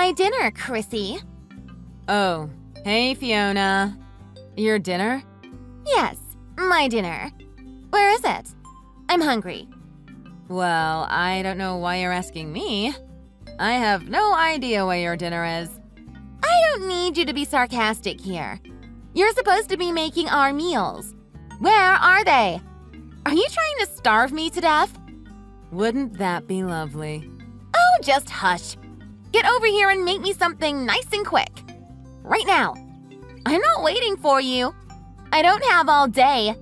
My dinner, Chrissy. Oh, hey Fiona. Your dinner? Yes, my dinner. Where is it? I'm hungry. Well, I don't know why you're asking me. I have no idea where your dinner is. I don't need you to be sarcastic here. You're supposed to be making our meals. Where are they? Are you trying to starve me to death? Wouldn't that be lovely? Oh, just hush. Get over here and make me something nice and quick. Right now. I'm not waiting for you. I don't have all day.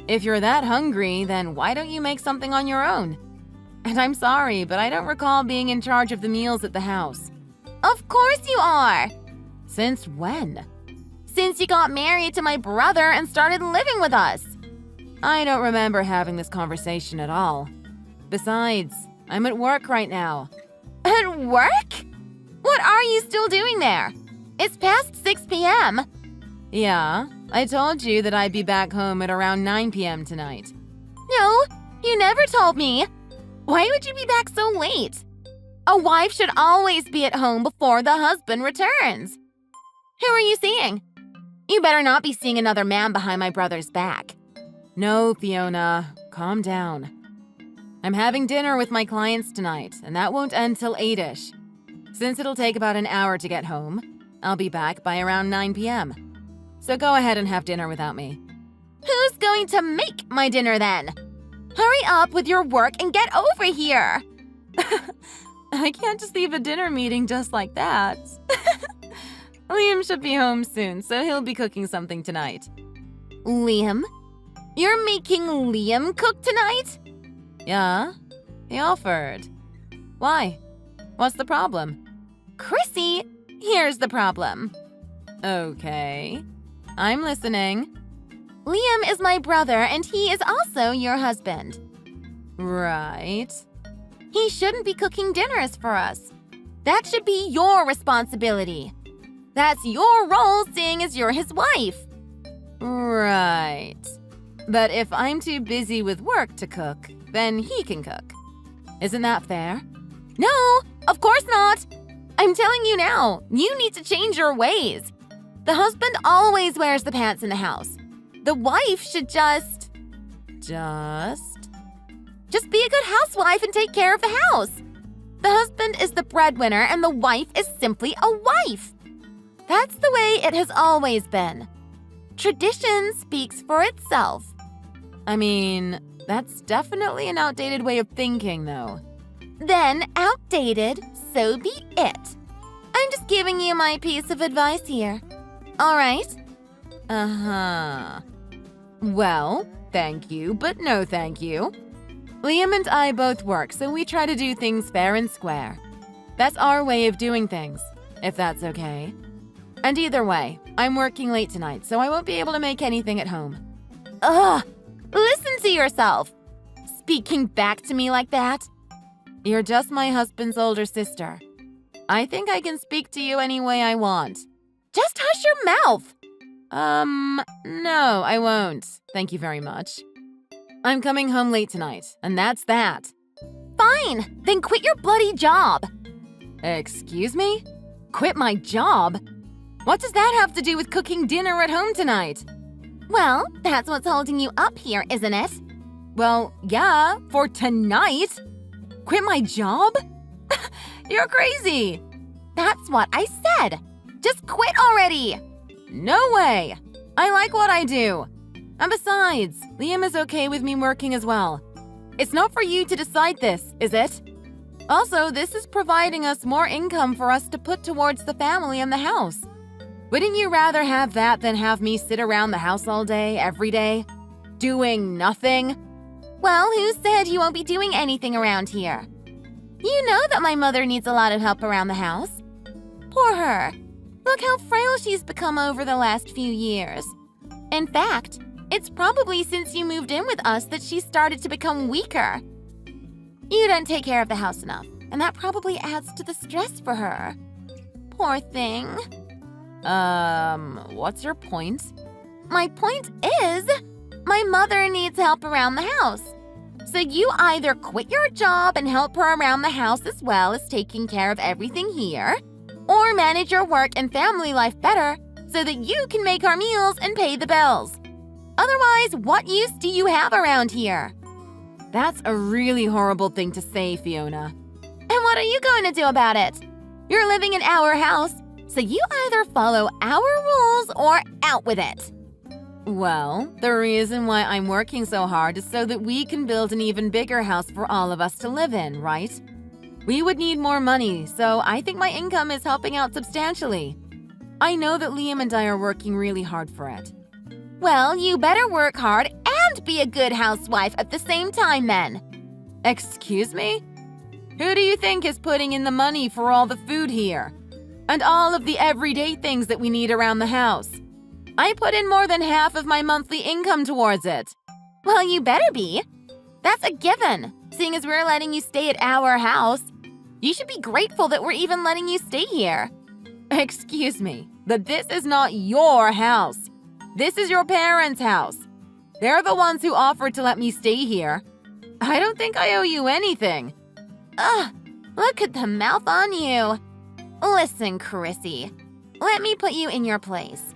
If you're that hungry, then why don't you make something on your own? And I'm sorry, but I don't recall being in charge of the meals at the house. Of course you are. Since when? Since you got married to my brother and started living with us. I don't remember having this conversation at all. Besides, I'm at work right now. At work? What are you still doing there? It's past 6 p.m. Yeah, I told you that I'd be back home at around 9 p.m. tonight. No, you never told me. Why would you be back so late? A wife should always be at home before the husband returns. Who are you seeing? You better not be seeing another man behind my brother's back. No, Fiona, calm down. I'm having dinner with my clients tonight, and that won't end till 8-ish. Since it'll take about an hour to get home, I'll be back by around 9 p.m. So go ahead and have dinner without me. Who's going to make my dinner then? Hurry up with your work and get over here. I can't just leave a dinner meeting just like that. Liam should be home soon, so he'll be cooking something tonight. Liam? You're making Liam cook tonight? Yeah, he offered. Why? What's the problem? Chrissy, here's the problem. Okay, I'm listening. Liam is my brother and he is also your husband. Right. He shouldn't be cooking dinners for us. That should be your responsibility. That's your role, seeing as you're his wife. Right. But if I'm too busy with work to cook, then he can cook. Isn't that fair? No, of course not. I'm telling you now, you need to change your ways. The husband always wears the pants in the house. The wife should just be a good housewife and take care of the house. The husband is the breadwinner and the wife is simply a wife. That's the way it has always been. Tradition speaks for itself. I mean, that's definitely an outdated way of thinking, though. Then outdated, so be it. I'm just giving you my piece of advice here. All right? Uh-huh. Well, thank you, but no thank you. Liam and I both work, so we try to do things fair and square. That's our way of doing things, if that's okay. And either way, I'm working late tonight, so I won't be able to make anything at home. Ugh! Listen to yourself! Speaking back to me like that? You're just my husband's older sister. I think I can speak to you any way I want. Just hush your mouth! No, I won't. Thank you very much. I'm coming home late tonight, and that's that. Fine, then quit your bloody job. Excuse me? Quit my job? What does that have to do with cooking dinner at home tonight? Well, that's what's holding you up here, isn't it? Well, yeah, for tonight. Quit my job? You're crazy. That's what I said. Just quit already. No way. I like what I do. And besides, Liam is okay with me working as well. It's not for you to decide this, is it? Also, this is providing us more income for us to put towards the family and the house. Wouldn't you rather have that than have me sit around the house all day, every day, doing nothing? Well, who said you won't be doing anything around here? You know that my mother needs a lot of help around the house. Poor her. Look how frail she's become over the last few years. In fact, it's probably since you moved in with us that she started to become weaker. You don't take care of the house enough, and that probably adds to the stress for her. Poor thing. What's your point? My point is, my mother needs help around the house. So you either quit your job and help her around the house as well as taking care of everything here, or manage your work and family life better so that you can make our meals and pay the bills. Otherwise, what use do you have around here? That's a really horrible thing to say, Fiona. And what are you going to do about it? You're living in our house, so you either follow our rules or out with it. Well, the reason why I'm working so hard is so that we can build an even bigger house for all of us to live in, right? We would need more money, so I think my income is helping out substantially. I know that Liam and I are working really hard for it. Well, you better work hard and be a good housewife at the same time then. Excuse me? Who do you think is putting in the money for all the food here? And all of the everyday things that we need around the house? I put in more than half of my monthly income towards it. Well, you better be. That's a given, seeing as we're letting you stay at our house. You should be grateful that we're even letting you stay here. Excuse me, but this is not your house. This is your parents' house. They're the ones who offered to let me stay here. I don't think I owe you anything. Ugh, look at the mouth on you. Listen, Chrissy, let me put you in your place.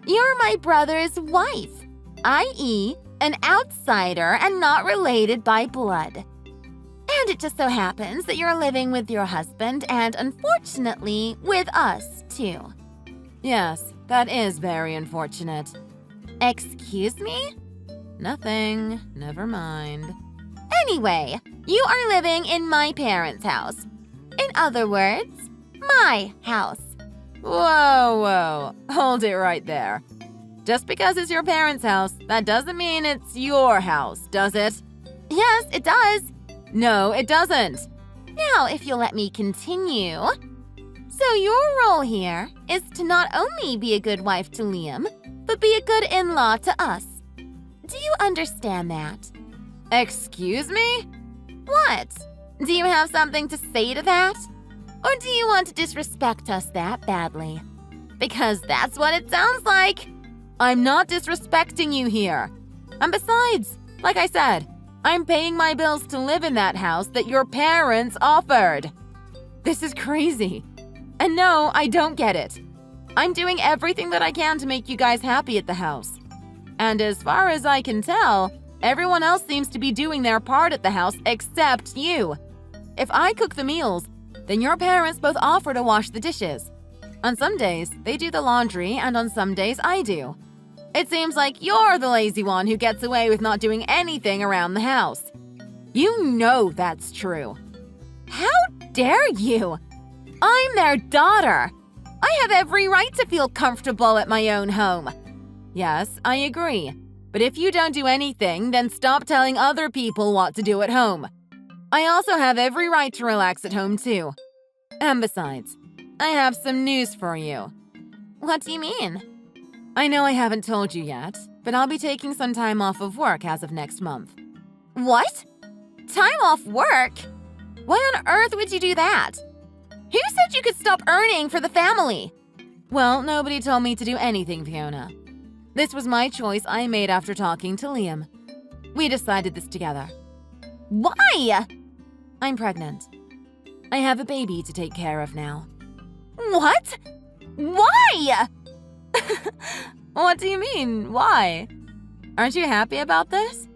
You're my brother's wife, i.e., an outsider and not related by blood. And it just so happens that you're living with your husband and, unfortunately, with us, too. Yes, that is very unfortunate. Excuse me? Nothing. Never mind. Anyway, you are living in my parents' house. In other words, my house. Whoa. Hold it right there. Just because it's your parents' house, that doesn't mean it's your house, does it? Yes, it does. No, it doesn't. Now, if you'll let me continue. So your role here is to not only be a good wife to Liam, but be a good in-law to us. Do you understand that? Excuse me? What? Do you have something to say to that? Or do you want to disrespect us that badly? Because that's what it sounds like. I'm not disrespecting you here. And besides, like I said, I'm paying my bills to live in that house that your parents offered. This is crazy. And no, I don't get it. I'm doing everything that I can to make you guys happy at the house. And as far as I can tell, everyone else seems to be doing their part at the house except you. If I cook the meals, then your parents both offer to wash the dishes. On some days, they do the laundry, and on some days, I do. It seems like you're the lazy one who gets away with not doing anything around the house. You know that's true. How dare you? I'm their daughter. I have every right to feel comfortable at my own home. Yes, I agree. But if you don't do anything, then stop telling other people what to do at home. I also have every right to relax at home, too. And besides, I have some news for you. What do you mean? I know I haven't told you yet, but I'll be taking some time off of work as of next month. What? Time off work? Why on earth would you do that? Who said you could stop earning for the family? Well, nobody told me to do anything, Fiona. This was my choice I made after talking to Liam. We decided this together. Why? I'm pregnant. I have a baby to take care of now. What? Why? What do you mean, why? Aren't you happy about this?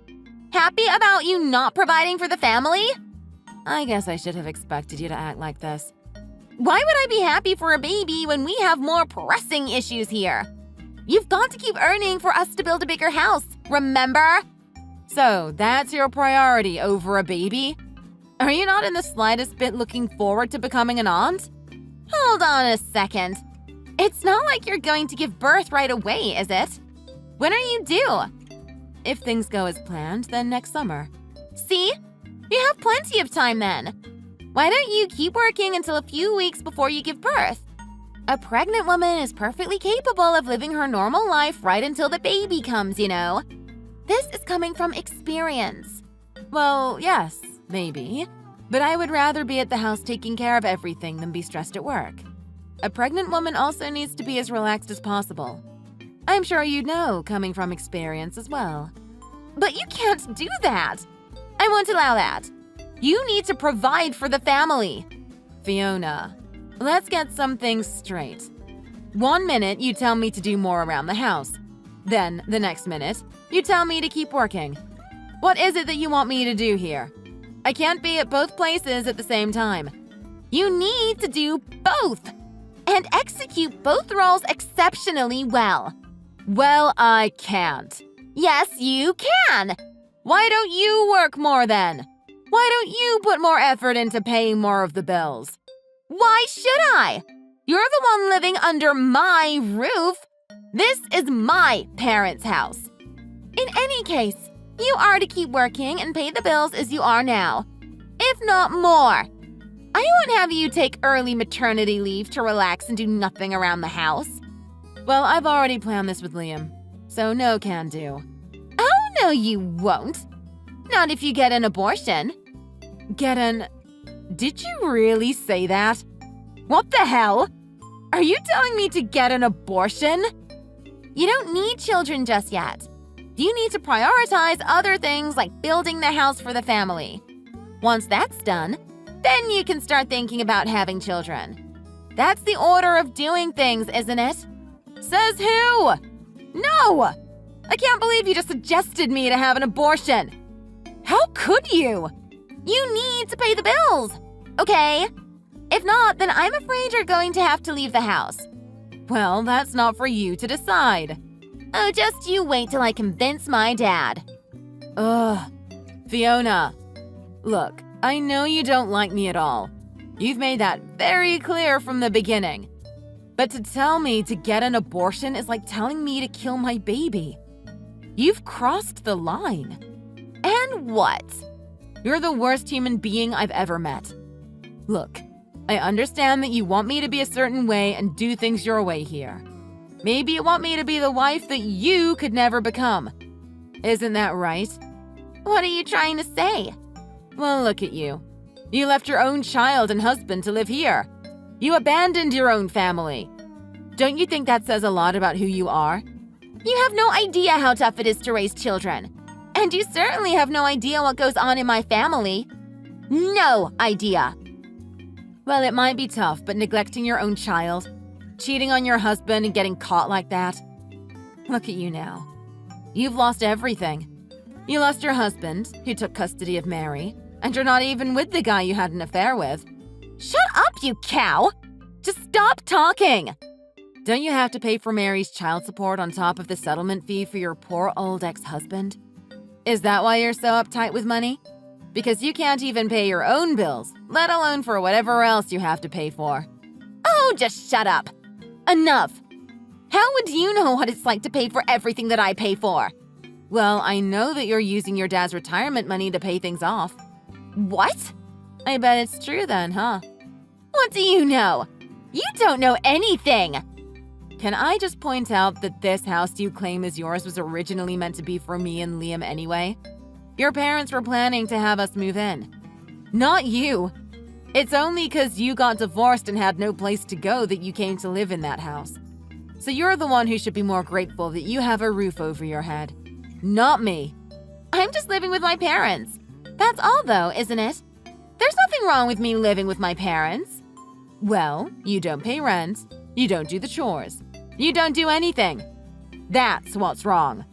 Happy about you not providing for the family? I guess I should have expected you to act like this. Why would I be happy for a baby when we have more pressing issues here? You've got to keep earning for us to build a bigger house, remember? So, that's your priority over a baby? Are you not in the slightest bit looking forward to becoming an aunt? Hold on a second. It's not like you're going to give birth right away, is it? When are you due? If things go as planned, then next summer. See? You have plenty of time then. Why don't you keep working until a few weeks before you give birth? A pregnant woman is perfectly capable of living her normal life right until the baby comes, you know. This is coming from experience. Well, yes, maybe. But I would rather be at the house taking care of everything than be stressed at work. A pregnant woman also needs to be as relaxed as possible. I'm sure you know, coming from experience as well. But you can't do that. I won't allow that. You need to provide for the family. Fiona, Let's get some things straight. 1 minute, you tell me to do more around the house. Then, the next minute, you tell me to keep working. What is it that you want me to do here? I can't be at both places at the same time. You need to do both and execute both roles exceptionally well. Well, I can't. Yes, you can. Why don't you work more then? Why don't you put more effort into paying more of the bills? Why should I? You're the one living under my roof. This is my parents' house. In any case, you are to keep working and pay the bills as you are now, if not more. I won't have you take early maternity leave to relax and do nothing around the house. Well, I've already planned this with Liam, so no can do. Oh, no, you won't. Not if you get an abortion. Did you really say that? What the hell? Are you telling me to get an abortion? You don't need children just yet. You need to prioritize other things like building the house for the family. Once that's done, then you can start thinking about having children. That's the order of doing things, isn't it? Says who? No! I can't believe you just suggested me to have an abortion. How could you? You need to pay the bills, okay? If not, then I'm afraid you're going to have to leave the house. Well, that's not for you to decide. Oh, just you wait till I convince my dad. Ugh. Fiona, look, I know you don't like me at all. You've made that very clear from the beginning. But to tell me to get an abortion is like telling me to kill my baby. You've crossed the line. And what? You're the worst human being I've ever met. Look, I understand that you want me to be a certain way and do things your way here. Maybe you want me to be the wife that you could never become. Isn't that right? What are you trying to say? Well, look at you. You left your own child and husband to live here. You abandoned your own family. Don't you think that says a lot about who you are? You have no idea how tough it is to raise children. And you certainly have no idea what goes on in my family. No idea. Well, it might be tough, but neglecting your own child, cheating on your husband and getting caught like that. Look at you now. You've lost everything. You lost your husband, who took custody of Mary, and you're not even with the guy you had an affair with. Shut up, you cow! Just stop talking! Don't you have to pay for Mary's child support on top of the settlement fee for your poor old ex-husband? Is that why you're so uptight with money? Because you can't even pay your own bills, let alone for whatever else you have to pay for. Oh, just shut up! Enough! How would you know what it's like to pay for everything that I pay for? Well, I know that you're using your dad's retirement money to pay things off. What? I bet it's true then, huh? What do you know? You don't know anything! Can I just point out that this house you claim is yours was originally meant to be for me and Liam anyway? Your parents were planning to have us move in. Not you. It's only because you got divorced and had no place to go that you came to live in that house. So you're the one who should be more grateful that you have a roof over your head. Not me. I'm just living with my parents. That's all though, isn't it? There's nothing wrong with me living with my parents. Well, you don't pay rent, you don't do the chores, you don't do anything. That's what's wrong.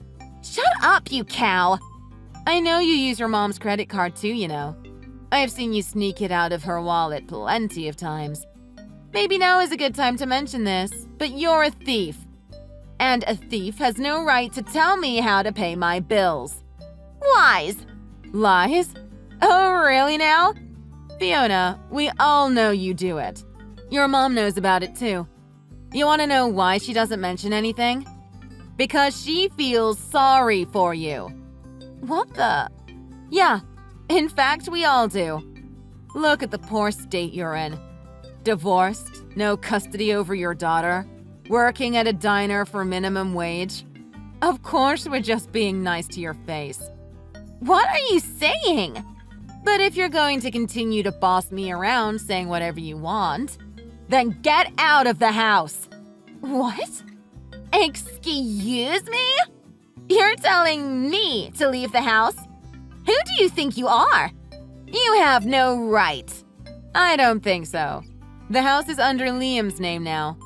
Shut up, you cow! I know you use your mom's credit card too, you know. I've seen you sneak it out of her wallet plenty of times. Maybe now is a good time to mention this, but you're a thief. And a thief has no right to tell me how to pay my bills. Lies! Lies? Oh, really now? Fiona, we all know you do it. Your mom knows about it too. You want to know why she doesn't mention anything? Because she feels sorry for you. What the? Yeah, in fact, we all do. Look at the poor state you're in. Divorced, no custody over your daughter, working at a diner for minimum wage. Of course we're just being nice to your face. What are you saying? But if you're going to continue to boss me around saying whatever you want, then get out of the house. What? Excuse me? You're telling me to leave the house? Who do you think you are? You have no right. I don't think so. The house is under Liam's name now.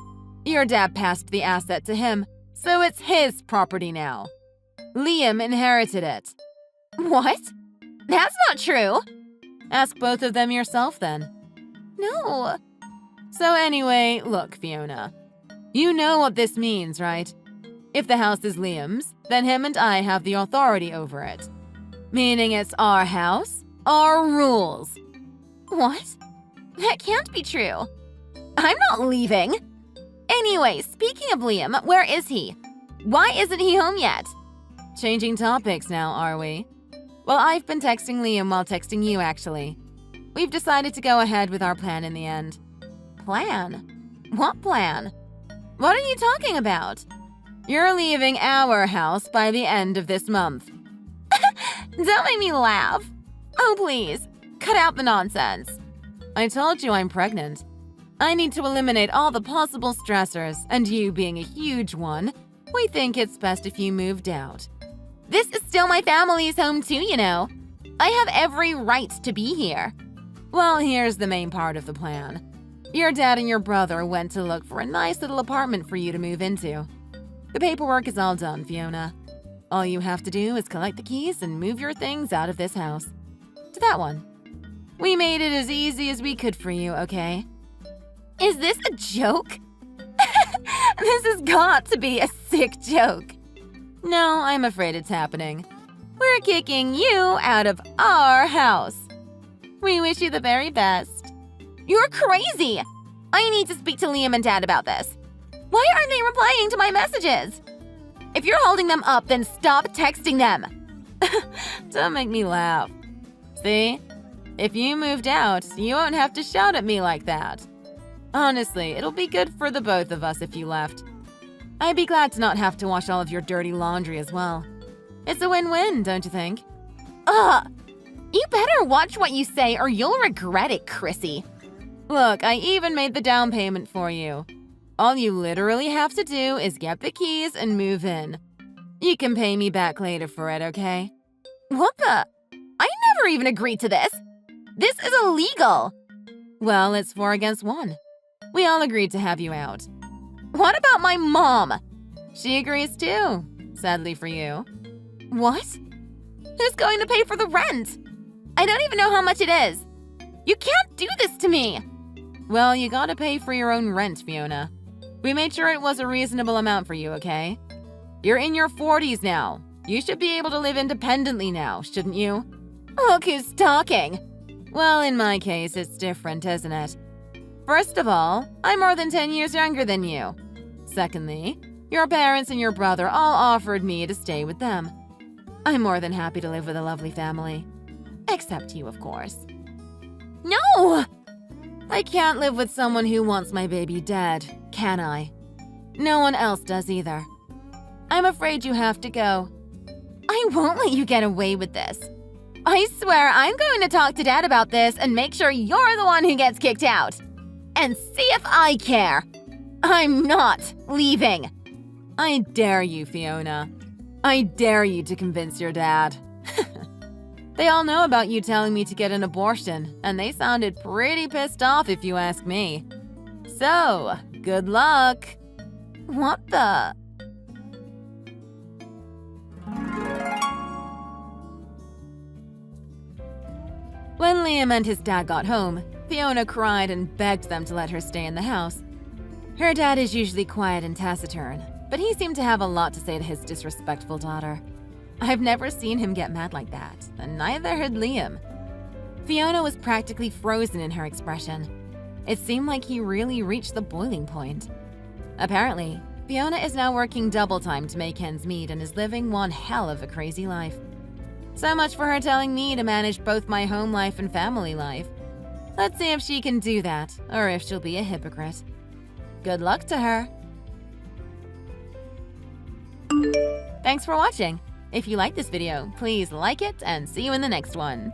Your dad passed the asset to him, so it's his property now. Liam inherited it. What? That's not true. Ask both of them yourself then. No. So anyway, look, Fiona. You know what this means, right? If the house is Liam's, then him and I have the authority over it. Meaning it's our house, our rules. What? That can't be true. I'm not leaving. Anyway, speaking of Liam, where is he? Why isn't he home yet? Changing topics now, are we? Well, I've been texting Liam while texting you, actually. We've decided to go ahead with our plan in the end. Plan? What plan? What are you talking about? You're leaving our house by the end of this month. Don't make me laugh. Oh, please, cut out the nonsense. I told you I'm pregnant. I need to eliminate all the possible stressors, and you being a huge one, we think it's best if you moved out. This is still my family's home too, you know. I have every right to be here. Well, here's the main part of the plan. Your dad and your brother went to look for a nice little apartment for you to move into. The paperwork is all done, Fiona. All you have to do is collect the keys and move your things out of this house. To that one. We made it as easy as we could for you, okay? Is this a joke? This has got to be a sick joke. No, I'm afraid it's happening. We're kicking you out of our house. We wish you the very best. You're crazy! I need to speak to Liam and Dad about this. Why aren't they replying to my messages? If you're holding them up, then stop texting them. Don't make me laugh. See? If you moved out, you won't have to shout at me like that. Honestly, it'll be good for the both of us if you left. I'd be glad to not have to wash all of your dirty laundry as well. It's a win-win, don't you think? Ugh! You better watch what you say or you'll regret it, Chrissy. Look, I even made the down payment for you. All you literally have to do is get the keys and move in. You can pay me back later for it, okay? What the? I never even agreed to this. This is illegal. Well, it's 4 against 1. We all agreed to have you out. What about my mom? She agrees too, sadly for you. What? Who's going to pay for the rent? I don't even know how much it is. You can't do this to me. Well, you gotta pay for your own rent, Fiona. We made sure it was a reasonable amount for you, okay? You're in your 40s now. You should be able to live independently now, shouldn't you? Look who's talking. Well, in my case, it's different, isn't it? First of all, I'm more than 10 years younger than you. Secondly, your parents and your brother all offered me to stay with them. I'm more than happy to live with a lovely family. Except you, of course. No! I can't live with someone who wants my baby dead, can I? No one else does either. I'm afraid you have to go. I won't let you get away with this. I swear I'm going to talk to Dad about this and make sure you're the one who gets kicked out. And see if I care. I'm not leaving. I dare you, Fiona. I dare you to convince your dad. They all know about you telling me to get an abortion, and they sounded pretty pissed off if you ask me. So, good luck. What the? When Liam and his dad got home, Fiona cried and begged them to let her stay in the house. Her dad is usually quiet and taciturn, but he seemed to have a lot to say to his disrespectful daughter. I've never seen him get mad like that, and neither had Liam. Fiona was practically frozen in her expression. It seemed like he really reached the boiling point. Apparently, Fiona is now working double time to make ends meet and is living one hell of a crazy life. So much for her telling me to manage both my home life and family life. Let's see if she can do that, or if she'll be a hypocrite. Good luck to her. Thanks for watching. If you like this video, please like it and see you in the next one.